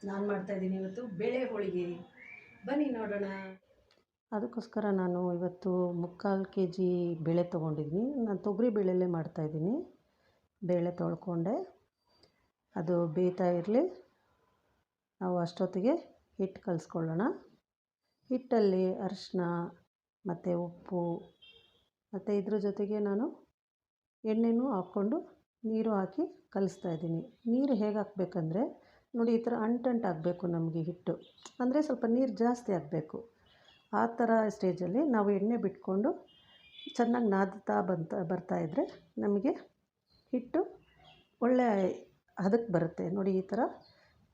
ನಾನು ಮಾಡ್ತಾಯಿದ್ದೀನಿ ಇವತ್ತು ಬೇಳೆ ಹೋಳಿಗೆ. ಬನ್ನಿ ನೋಡೋಣ. ಅದಕ್ಕೋಸ್ಕರ ನಾನು ಇವತ್ತು 3/4 kg ಬೇಳೆ ತೊಗೊಂಡಿದ್ದೀನಿ. ನಾನು ತೊಗರಿ ಬೇಳೆಯಲ್ಲೇ ಮಾಡ್ತಾಯಿದ್ದೀನಿ. ಬೇಳೆ ತೊಳ್ಕೊಂಡೆ, ಅದು ಬೇಯ್ತಾ ಇರಲಿ. ನಾವು ಅಷ್ಟೊತ್ತಿಗೆ ಹಿಟ್ಟು ಕಲಿಸ್ಕೊಳ್ಳೋಣ. ಹಿಟ್ಟಲ್ಲಿ ಅರಿಶಿನ ಮತ್ತು ಉಪ್ಪು ಮತ್ತು ಇದ್ರ ಜೊತೆಗೆ ನಾನು ಎಣ್ಣೆನೂ ಹಾಕ್ಕೊಂಡು ನೀರು ಹಾಕಿ ಕಲಿಸ್ತಾಯಿದ್ದೀನಿ. ನೀರು ಹೇಗೆ ಹಾಕಬೇಕಂದ್ರೆ ನೋಡಿ, ಈ ಥರ ಅಂಟಂಟಾಗಬೇಕು ನಮಗೆ ಹಿಟ್ಟು, ಅಂದರೆ ಸ್ವಲ್ಪ ನೀರು ಜಾಸ್ತಿ ಆಗಬೇಕು. ಆ ಥರ ಸ್ಟೇಜಲ್ಲಿ ನಾವು ಎಣ್ಣೆ ಬಿಟ್ಕೊಂಡು ಚೆನ್ನಾಗಿ ನಾದ್ತಾ ಬರ್ತಾಯಿದ್ರೆ ನಮಗೆ ಹಿಟ್ಟು ಒಳ್ಳೆ ಹದಕ್ಕೆ ಬರುತ್ತೆ. ನೋಡಿ, ಈ ಥರ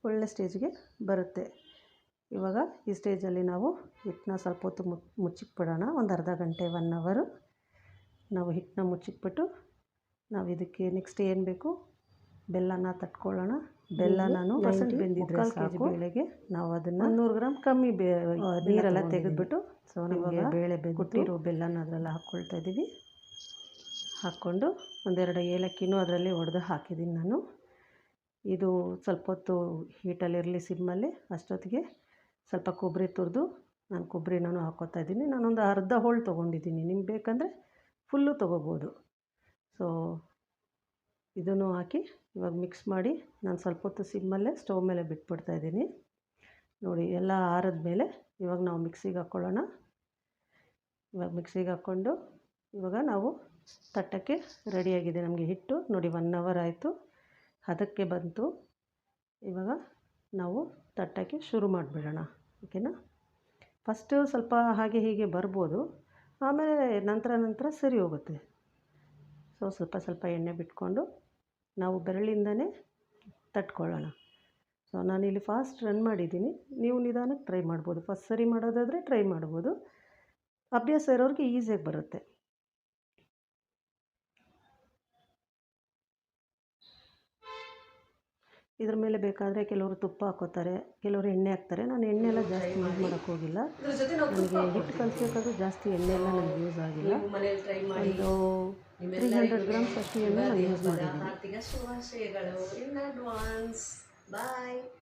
ಒಳ್ಳೆ ಸ್ಟೇಜ್ಗೆ ಬರುತ್ತೆ. ಇವಾಗ ಈ ಸ್ಟೇಜಲ್ಲಿ ನಾವು ಹಿಟ್ಟನ್ನ ಸ್ವಲ್ಪ ಹೊತ್ತು ಮುಚ್ಚಿಕ್ಬಿಡೋಣ. ಒಂದು ಅರ್ಧ ಗಂಟೆ 1 ಅವರು ನಾವು ಹಿಟ್ಟನ್ನ ಮುಚ್ಚಿಕ್ಬಿಟ್ಟು ನಾವು ಇದಕ್ಕೆ ನೆಕ್ಸ್ಟ್ ಏನು ಬೇಕು ಬೆಲ್ಲನ ತಟ್ಕೊಳ್ಳೋಣ. ಬೆಲ್ಲ ನಾನು ಬೆಂದಿದ್ರೆ ಸಾಕು. ಬೇಳೆಗೆ ನಾವು ಅದನ್ನು 100 ಗ್ರಾಮ್ ಕಮ್ಮಿ ನೀರೆಲ್ಲ ತೆಗೆದುಬಿಟ್ಟು ಸೊ ನಮಗೆ ಬೇಳೆ ಕೊಟ್ಟಿರೋ ಬೆಲ್ಲನ ಅದರಲ್ಲಿ ಹಾಕ್ಕೊಳ್ತಾ ಇದ್ದೀವಿ. ಹಾಕ್ಕೊಂಡು ಒಂದೆರಡು ಏಲಕ್ಕಿನೂ ಅದರಲ್ಲಿ ಒಡೆದು ಹಾಕಿದ್ದೀನಿ ನಾನು. ಇದು ಸ್ವಲ್ಪ ಹೊತ್ತು ಹೀಟಲ್ಲಿರಲಿ ಸಿಮ್ಮಲ್ಲಿ. ಅಷ್ಟೊತ್ತಿಗೆ ಸ್ವಲ್ಪ ಕೊಬ್ಬರಿ ತುರಿದು ನಾನು ಕೊಬ್ಬರಿನೂ ಹಾಕ್ಕೊತಾ ಇದ್ದೀನಿ. ನಾನೊಂದು ಅರ್ಧ ಹೋಳು ತೊಗೊಂಡಿದ್ದೀನಿ, ನಿಮ್ಗೆ ಬೇಕಂದರೆ ಫುಲ್ಲು ತೊಗೋಬೋದು. ಸೊ ಇದನ್ನು ಹಾಕಿ ಇವಾಗ ಮಿಕ್ಸ್ ಮಾಡಿ ನಾನು ಸ್ವಲ್ಪ ಹೊತ್ತು ಸಿಮ್ಮಲ್ಲೇ ಸ್ಟವ್ ಮೇಲೆ ಬಿಟ್ಬಿಡ್ತಾಯಿದ್ದೀನಿ. ನೋಡಿ, ಎಲ್ಲ ಆರಿದ ಮೇಲೆ ಇವಾಗ ನಾವು ಮಿಕ್ಸಿಗೆ ಹಾಕ್ಕೊಳ್ಳೋಣ. ಇವಾಗ ಮಿಕ್ಸಿಗೆ ಹಾಕ್ಕೊಂಡು ಇವಾಗ ನಾವು ತಟ್ಟಕ್ಕೆ ರೆಡಿಯಾಗಿದೆ ನಮಗೆ ಹಿಟ್ಟು. ನೋಡಿ, 1 ಅವರ್ ಆಯಿತು, ಅದಕ್ಕೆ ಬಂತು. ಇವಾಗ ನಾವು ತಟ್ಟಕ್ಕೆ ಶುರು ಮಾಡಿಬಿಡೋಣ. ಓಕೆನಾ? ಫಸ್ಟು ಸ್ವಲ್ಪ ಹಾಗೆ ಹೀಗೆ ಬರ್ಬೋದು, ಆಮೇಲೆ ನಂತರ ಸರಿ ಹೋಗುತ್ತೆ. ಸೊ ಸ್ವಲ್ಪ ಎಣ್ಣೆ ಬಿಟ್ಕೊಂಡು ನಾವು ಬೆರಳಿಂದನೇ ತಟ್ಕೊಳ್ಳೋಣ. ಸೊ ನಾನಿಲ್ಲಿ ಫಾಸ್ಟ್ ರನ್ ಮಾಡಿದ್ದೀನಿ, ನೀವು ನಿಧಾನಕ್ಕೆ ಟ್ರೈ ಮಾಡ್ಬೋದು. ಫಸ್ಟ್ ಸರಿ ಮಾಡೋದಾದರೆ ಟ್ರೈ ಮಾಡ್ಬೋದು. ಅಭ್ಯಾಸ ಇರೋರಿಗೆ ಈಸಿಯಾಗಿ ಬರುತ್ತೆ. ಇದ್ರ ಮೇಲೆ ಬೇಕಾದರೆ ಕೆಲವರು ತುಪ್ಪ ಹಾಕೋತಾರೆ, ಕೆಲವರು ಎಣ್ಣೆ ಹಾಕ್ತಾರೆ. ನಾನು ಎಣ್ಣೆ ಎಲ್ಲ ಜಾಸ್ತಿ ಯೂಸ್ ಮಾಡೋಕ್ಕೆ ಹೋಗಿಲ್ಲ. ನನಗೆ ಹಿಟ್ಟು ಕಲಿಸ್ಬೇಕಾದ್ರೂ ಜಾಸ್ತಿ ಎಣ್ಣೆ ಎಲ್ಲ ನನಗೆ ಯೂಸ್ ಆಗಿಲ್ಲ. ಒಂದು 300 ಗ್ರಾಮ್ಸ್ ಅಷ್ಟು ಎಣ್ಣೆ ನಾನು ಯೂಸ್ ಮಾಡಿದ್ದೀನಿ.